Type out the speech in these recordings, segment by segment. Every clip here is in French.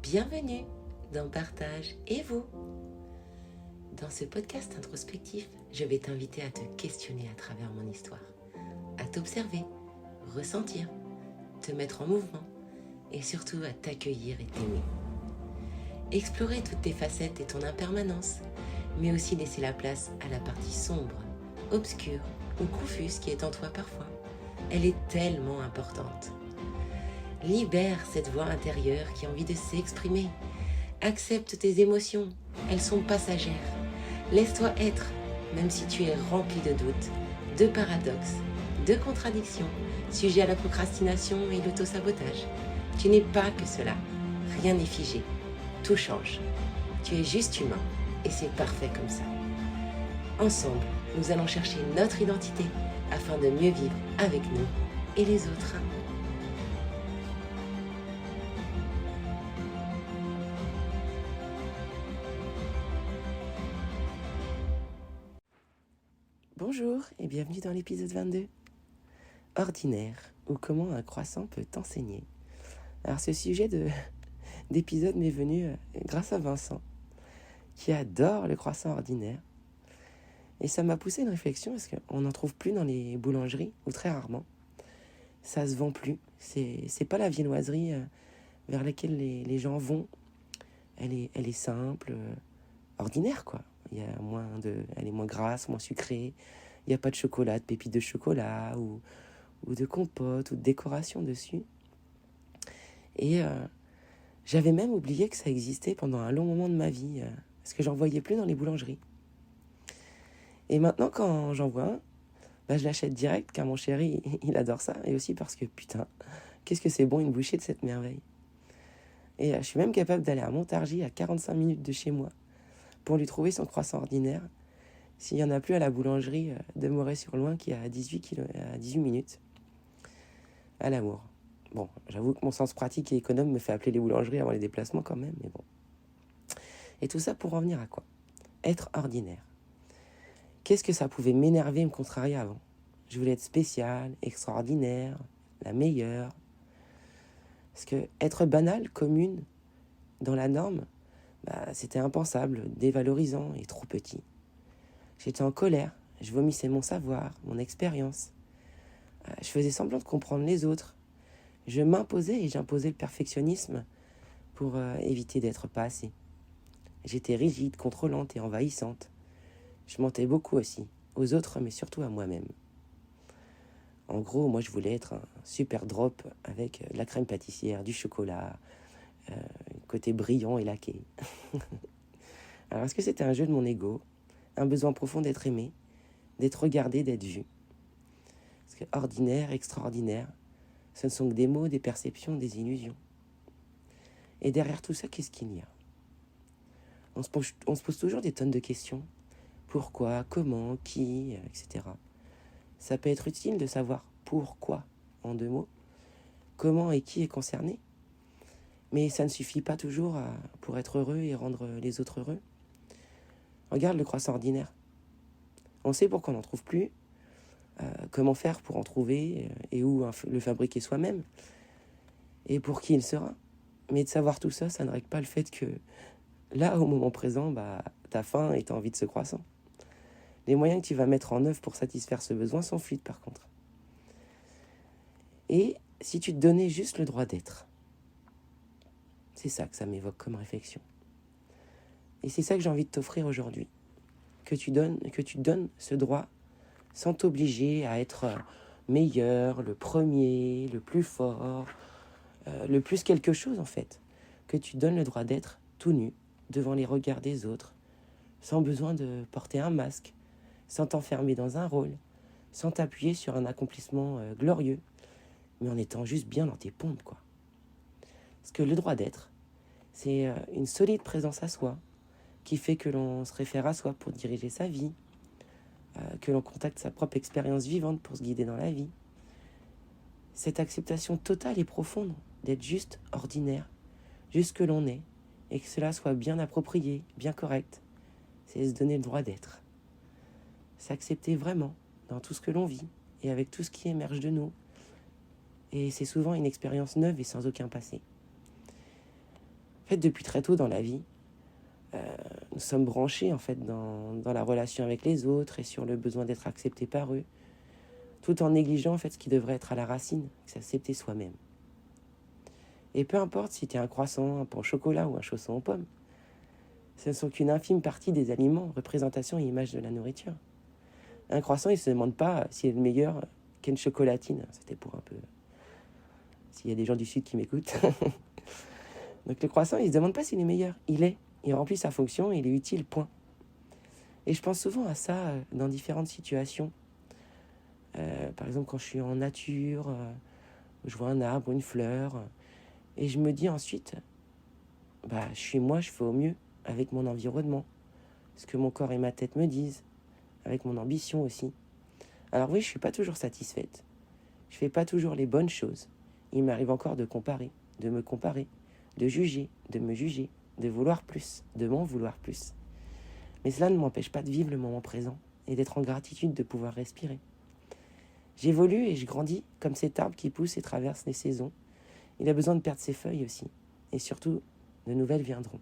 Bienvenue dans Partage et vous. Dans ce podcast introspectif, je vais t'inviter à te questionner à travers mon histoire, à t'observer, ressentir, te mettre en mouvement et surtout à t'accueillir et t'aimer. Explorer toutes tes facettes et ton impermanence, mais aussi laisser la place à la partie sombre, obscure ou confuse qui est en toi parfois. Elle est tellement importante. Libère cette voix intérieure qui a envie de s'exprimer. Accepte tes émotions, elles sont passagères. Laisse-toi être, même si tu es rempli de doutes, de paradoxes, de contradictions, sujet à la procrastination et l'autosabotage. Tu n'es pas que cela, rien n'est figé, tout change. Tu es juste humain et c'est parfait comme ça. Ensemble, nous allons chercher notre identité afin de mieux vivre avec nous et les autres. Bonjour et bienvenue dans l'épisode 22. Ordinaire, ou comment un croissant peut t'enseigner. Alors ce sujet d'épisode m'est venu grâce à Vincent, qui adore le croissant ordinaire. Et ça m'a poussé une réflexion parce qu'on n'en trouve plus dans les boulangeries, ou très rarement. Ça se vend plus. C'est pas la viennoiserie vers laquelle les gens vont. Elle est simple, ordinaire quoi. Elle est moins grasse, moins sucrée. Il n'y a pas de chocolat, de pépites de chocolat ou de compote ou de décoration dessus. Et j'avais même oublié que ça existait pendant un long moment de ma vie, parce que j'en voyais plus dans les boulangeries. Et maintenant, quand j'en vois un, je l'achète direct, car mon chéri, il adore ça. Et aussi parce que, putain, qu'est-ce que c'est bon une bouchée de cette merveille. Et je suis même capable d'aller à Montargis, à 45 minutes de chez moi, pour lui trouver son croissant ordinaire, s'il n'y en a plus à la boulangerie de Moret-sur-Loing, qui est à 18 minutes, à l'amour. Bon, j'avoue que mon sens pratique et économe me fait appeler les boulangeries avant les déplacements quand même, mais bon. Et tout ça pour en venir à quoi ? Être ordinaire. Qu'est-ce que ça pouvait m'énerver et me contrarier avant ? Je voulais être spéciale, extraordinaire, la meilleure. Parce que être banal, commune, dans la norme, c'était impensable, dévalorisant et trop petit. J'étais en colère, je vomissais mon savoir, mon expérience. Je faisais semblant de comprendre les autres. Je m'imposais et j'imposais le perfectionnisme pour éviter d'être pas assez. J'étais rigide, contrôlante et envahissante. Je mentais beaucoup aussi, aux autres, mais surtout à moi-même. En gros, moi, je voulais être un super drop avec de la crème pâtissière, du chocolat, côté brillant et laqué. Alors, est-ce que c'était un jeu de mon ego, un besoin profond d'être aimé, d'être regardé, d'être vu ? Parce que ordinaire, extraordinaire, ce ne sont que des mots, des perceptions, des illusions. Et derrière tout ça, qu'est-ce qu'il y a ? On se pose toujours des tonnes de questions. Pourquoi, comment, qui, etc. Ça peut être utile de savoir pourquoi, en 2 mots, comment et qui est concerné. Mais ça ne suffit pas toujours pour être heureux et rendre les autres heureux. Regarde le croissant ordinaire. On sait pourquoi on n'en trouve plus, comment faire pour en trouver et où le fabriquer soi-même et pour qui il sera. Mais de savoir tout ça, ça ne règle pas le fait que là, au moment présent, t'as faim et t'as envie de ce croissant. Les moyens que tu vas mettre en œuvre pour satisfaire ce besoin sont fluides par contre. Et si tu te donnais juste le droit d'être, c'est ça que ça m'évoque comme réflexion. Et c'est ça que j'ai envie de t'offrir aujourd'hui. Que tu te donnes ce droit sans t'obliger à être meilleur, le premier, le plus fort, le plus quelque chose en fait. Que tu te donnes le droit d'être tout nu devant les regards des autres, sans besoin de porter un masque, sans t'enfermer dans un rôle, sans t'appuyer sur un accomplissement glorieux, mais en étant juste bien dans tes pompes, quoi. Parce que le droit d'être, c'est une solide présence à soi, qui fait que l'on se réfère à soi pour diriger sa vie, que l'on contacte sa propre expérience vivante pour se guider dans la vie. Cette acceptation totale et profonde d'être juste ordinaire, juste que l'on est, et que cela soit bien approprié, bien correct, c'est se donner le droit d'être. S'accepter vraiment dans tout ce que l'on vit et avec tout ce qui émerge de nous. Et c'est souvent une expérience neuve et sans aucun passé. En fait, depuis très tôt dans la vie, nous sommes branchés en fait dans la relation avec les autres et sur le besoin d'être acceptés par eux, tout en négligeant en fait ce qui devrait être à la racine, s'accepter soi-même. Et peu importe si tu es un croissant, un pain au chocolat ou un chausson aux pommes, ce ne sont qu'une infime partie des aliments, représentation et image de la nourriture. Un croissant, il ne se demande pas s'il est le meilleur qu'une chocolatine. C'était pour un peu... S'il y a des gens du Sud qui m'écoutent. Donc le croissant, il ne se demande pas s'il est meilleur. Il remplit sa fonction, il est utile, point. Et je pense souvent à ça dans différentes situations. Par exemple, quand je suis en nature, je vois un arbre, une fleur, et je me dis ensuite, je suis moi, je fais au mieux avec mon environnement, ce que mon corps et ma tête me disent, avec mon ambition aussi. Alors oui, je ne suis pas toujours satisfaite. Je ne fais pas toujours les bonnes choses. Il m'arrive encore de comparer, de me comparer, de juger, de me juger, de vouloir plus, de m'en vouloir plus. Mais cela ne m'empêche pas de vivre le moment présent et d'être en gratitude de pouvoir respirer. J'évolue et je grandis comme cet arbre qui pousse et traverse les saisons. Il a besoin de perdre ses feuilles aussi. Et surtout, de nouvelles viendront.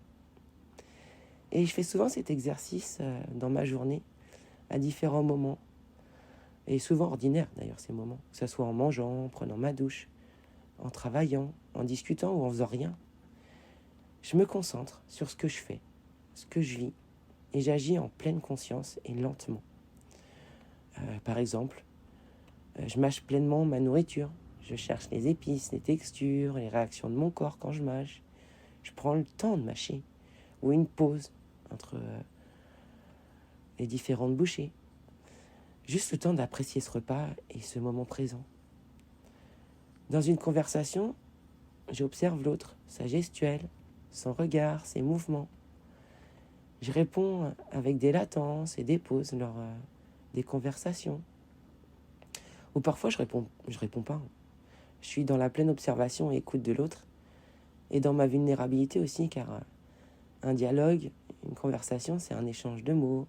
Et je fais souvent cet exercice dans ma journée, à différents moments. Et souvent ordinaires d'ailleurs ces moments. Que ce soit en mangeant, en prenant ma douche, en travaillant, en discutant ou en faisant rien. Je me concentre sur ce que je fais, ce que je vis. Et j'agis en pleine conscience et lentement. Par exemple, je mâche pleinement ma nourriture. Je cherche les épices, les textures, les réactions de mon corps quand je mâche. Je prends le temps de mâcher. Ou une pause entre les différentes bouchées. Juste le temps d'apprécier ce repas et ce moment présent. Dans une conversation, j'observe l'autre, sa gestuelle, son regard, ses mouvements. Je réponds avec des latences et des pauses lors des conversations. Ou parfois, je réponds pas. Je suis dans la pleine observation et écoute de l'autre. Et dans ma vulnérabilité aussi, car un dialogue, une conversation, c'est un échange de mots,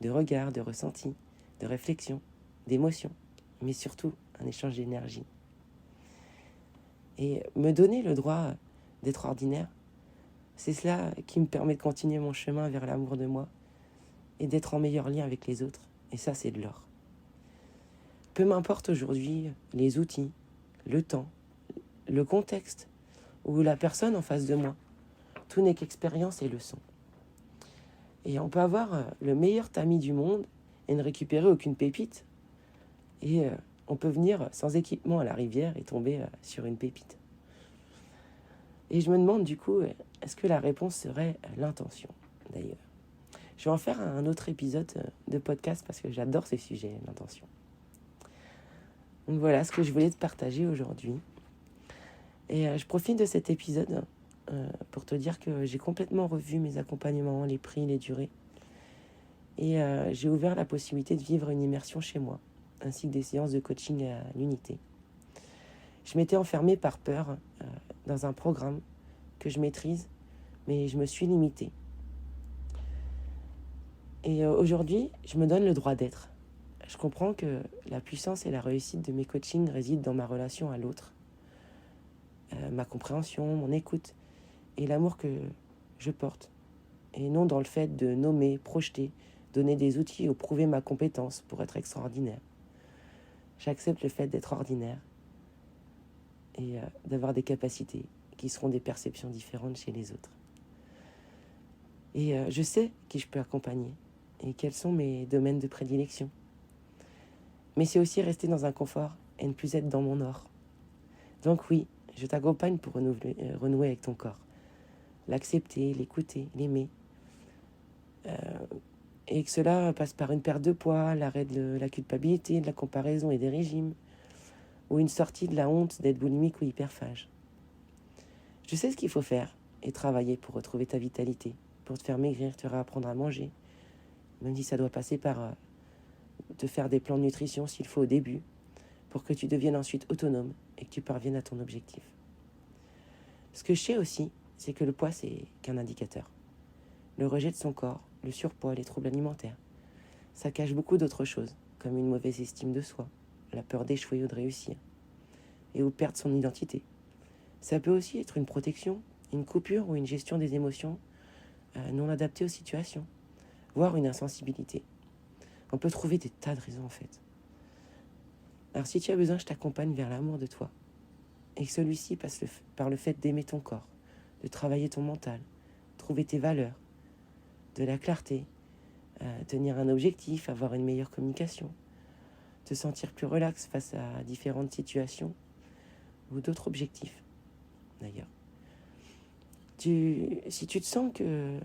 de regards, de ressentis, de réflexions, d'émotions, mais surtout un échange d'énergie. Et me donner le droit d'être ordinaire, c'est cela qui me permet de continuer mon chemin vers l'amour de moi et d'être en meilleur lien avec les autres. Et ça, c'est de l'or. Peu m'importe aujourd'hui les outils, le temps, le contexte ou la personne en face de moi. Tout n'est qu'expérience et leçon. Et on peut avoir le meilleur tamis du monde et ne récupérer aucune pépite. Et on peut venir sans équipement à la rivière et tomber sur une pépite. Et je me demande du coup, est-ce que la réponse serait l'intention, d'ailleurs. Je vais en faire un autre épisode de podcast parce que j'adore ces sujets, l'intention. Donc voilà ce que je voulais te partager aujourd'hui. Et je profite de cet épisode pour te dire que j'ai complètement revu mes accompagnements, les prix, les durées. Et j'ai ouvert la possibilité de vivre une immersion chez moi, ainsi que des séances de coaching à l'unité. Je m'étais enfermée par peur dans un programme que je maîtrise, mais je me suis limitée. Et aujourd'hui, je me donne le droit d'être. Je comprends que la puissance et la réussite de mes coachings résident dans ma relation à l'autre, ma compréhension, mon écoute et l'amour que je porte, et non dans le fait de nommer, projeter, donner des outils ou prouver ma compétence pour être extraordinaire. J'accepte le fait d'être ordinaire et d'avoir des capacités qui seront des perceptions différentes chez les autres. Et je sais qui je peux accompagner et quels sont mes domaines de prédilection. Mais c'est aussi rester dans un confort et ne plus être dans mon or. Donc oui, je t'accompagne pour renouer avec ton corps. L'accepter, l'écouter, l'aimer. Et que cela passe par une perte de poids, l'arrêt de la culpabilité, de la comparaison et des régimes, ou une sortie de la honte d'être boulimique ou hyperphage. Je sais ce qu'il faut faire et travailler pour retrouver ta vitalité, pour te faire maigrir, te réapprendre à manger, même si ça doit passer par te faire des plans de nutrition s'il faut au début, pour que tu deviennes ensuite autonome et que tu parviennes à ton objectif. Ce que je sais aussi, c'est que le poids, c'est qu'un indicateur. Le rejet de son corps, le surpoids, les troubles alimentaires, ça cache beaucoup d'autres choses, comme une mauvaise estime de soi, la peur d'échouer ou de réussir, et ou perdre son identité. Ça peut aussi être une protection une coupure ou une gestion des émotions non adaptée aux situations, voire une insensibilité. On peut trouver des tas de raisons en fait. Alors si tu as besoin, je t'accompagne vers l'amour de toi. Et que celui-ci passe par le fait d'aimer ton corps, de travailler ton mental, trouver tes valeurs, de la clarté, tenir un objectif, avoir une meilleure communication, te sentir plus relax face à différentes situations ou d'autres objectifs d'ailleurs. Si tu sens que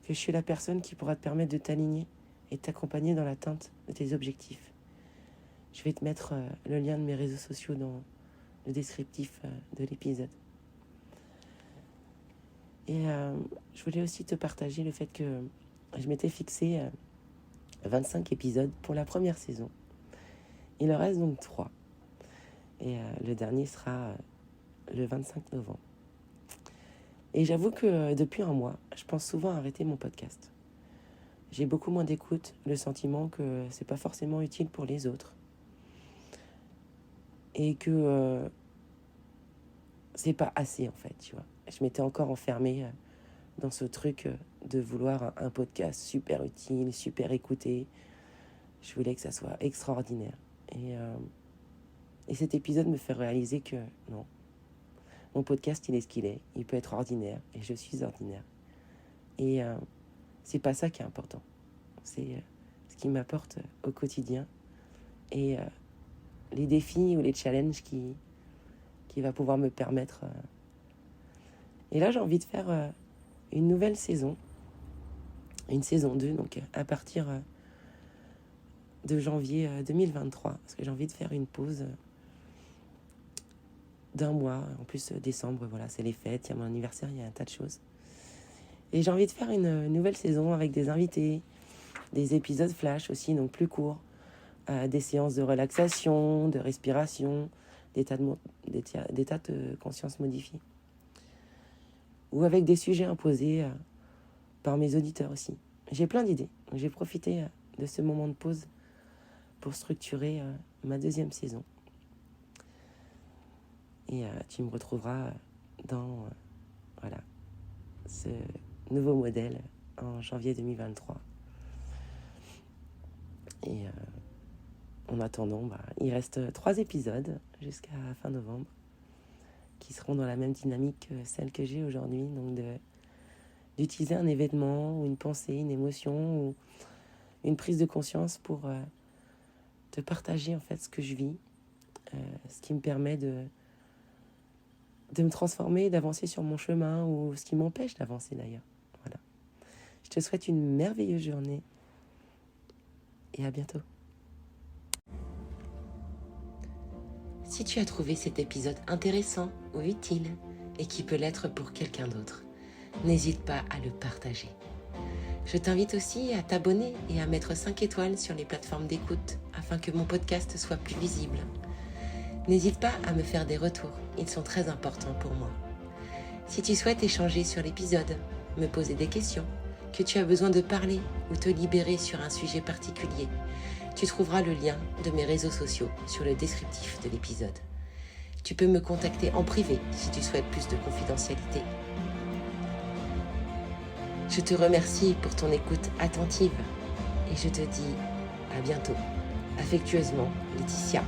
je suis la personne qui pourra te permettre de t'aligner et de t'accompagner dans l'atteinte de tes objectifs, je vais te mettre le lien de mes réseaux sociaux dans le descriptif de l'épisode. Et je voulais aussi te partager le fait que je m'étais fixé 25 épisodes pour la première saison. Il en reste donc 3. Et le dernier sera le 25 novembre. Et j'avoue que depuis un mois, je pense souvent à arrêter mon podcast. J'ai beaucoup moins d'écoute, le sentiment que c'est pas forcément utile pour les autres. Et que c'est pas assez en fait, tu vois. Je m'étais encore enfermée dans ce truc de vouloir un podcast super utile, super écouté. Je voulais que ça soit extraordinaire. Et cet épisode me fait réaliser que non, mon podcast, il est ce qu'il est. Il peut être ordinaire et je suis ordinaire. Et c'est pas ça qui est important. C'est ce qui m'apporte au quotidien et les défis ou les challenges qui va pouvoir me permettre. Et là, j'ai envie de faire une nouvelle saison, une saison 2, donc à partir de janvier 2023, parce que j'ai envie de faire une pause d'un mois. En plus, décembre, voilà, c'est les fêtes, il y a mon anniversaire, il y a un tas de choses. Et j'ai envie de faire une nouvelle saison avec des invités, des épisodes flash aussi, donc plus courts, des séances de relaxation, de respiration, d'état de conscience modifié. Ou avec des sujets imposés par mes auditeurs aussi. J'ai plein d'idées. J'ai profité de ce moment de pause pour structurer ma deuxième saison. Et tu me retrouveras dans ce nouveau modèle en janvier 2023. Et en attendant, il reste 3 épisodes jusqu'à fin novembre qui seront dans la même dynamique que celle que j'ai aujourd'hui, donc d'utiliser un événement ou une pensée, une émotion ou une prise de conscience pour te partager en fait ce que je vis, ce qui me permet de me transformer, d'avancer sur mon chemin ou ce qui m'empêche d'avancer d'ailleurs. Voilà. Je te souhaite une merveilleuse journée et à bientôt. Si tu as trouvé cet épisode intéressant ou utile et qui peut l'être pour quelqu'un d'autre, n'hésite pas à le partager. Je t'invite aussi à t'abonner et à mettre 5 étoiles sur les plateformes d'écoute afin que mon podcast soit plus visible. N'hésite pas à me faire des retours, ils sont très importants pour moi. Si tu souhaites échanger sur l'épisode, me poser des questions, que tu as besoin de parler ou te libérer sur un sujet particulier, tu trouveras le lien de mes réseaux sociaux sur le descriptif de l'épisode. Tu peux me contacter en privé si tu souhaites plus de confidentialité. Je te remercie pour ton écoute attentive et je te dis à bientôt. Affectueusement, Laetitia.